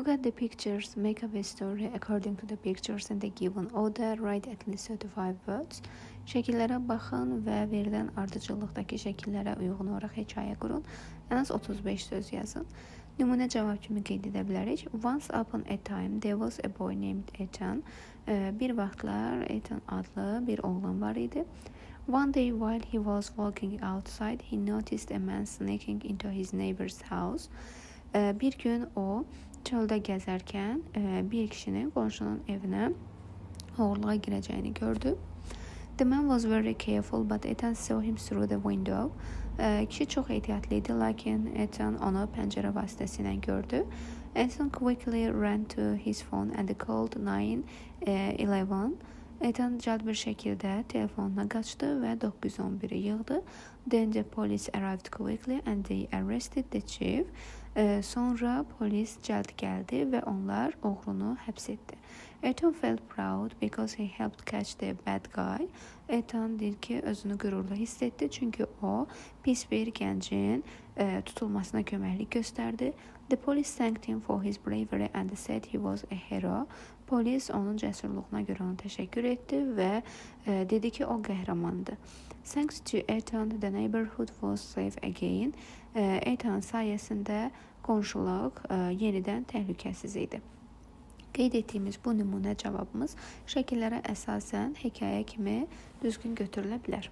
Look at the pictures, make up a story according to the pictures in the given order, write at least 35 words. Şəkillərə baxın və verilən ardıcıllıqdakı şəkillərə uyğun olaraq hekayə qurun. Ən az 35 söz yazın. Nümunə cavab kimi qeyd edə bilərik. Once upon a time there was a boy named Ethan. Bir vaxtlar Ethan adlı bir oğlan var idi. One day while he was walking outside, he noticed a man sneaking into his neighbor's house. Bir gün o çöldə gəzərkən bir kişinin qonşunun evinə oğurluğa girəcəyini gördü. The man was very careful, but Ethan saw him through the window. Kişi çox ehtiyatlı idi, lakin Ethan onu pəncərə vasitəsilə gördü. Ethan quickly ran to his phone and called 911. Ethan cəld bir şəkildə telefonuna qaçdı və 911-i yığdı. Then the police arrived quickly and they arrested the chief. Sonra polis cəld gəldi və onlar oğrunu həbs etdi. Ethan felt proud because he helped catch the bad guy. Ethan deyir ki, özünü qürurlu hiss etdi, çünki o pis bir gəncin tutulmasına köməklik göstərdi. The police thanked him for his bravery and said he was a hero. Polis onun cəsurluğuna görə ona təşəkkür etdi və dedi ki, o qəhrəmandır. Thanks to Ethan, the neighborhood was safe again. Ethan sayəsində qonşuluq yenidən təhlükəsiz idi. Qeyd etdiyimiz bu nümunə cavabımız şəkillərə əsasən hekayə kimi düzgün götürülə bilər.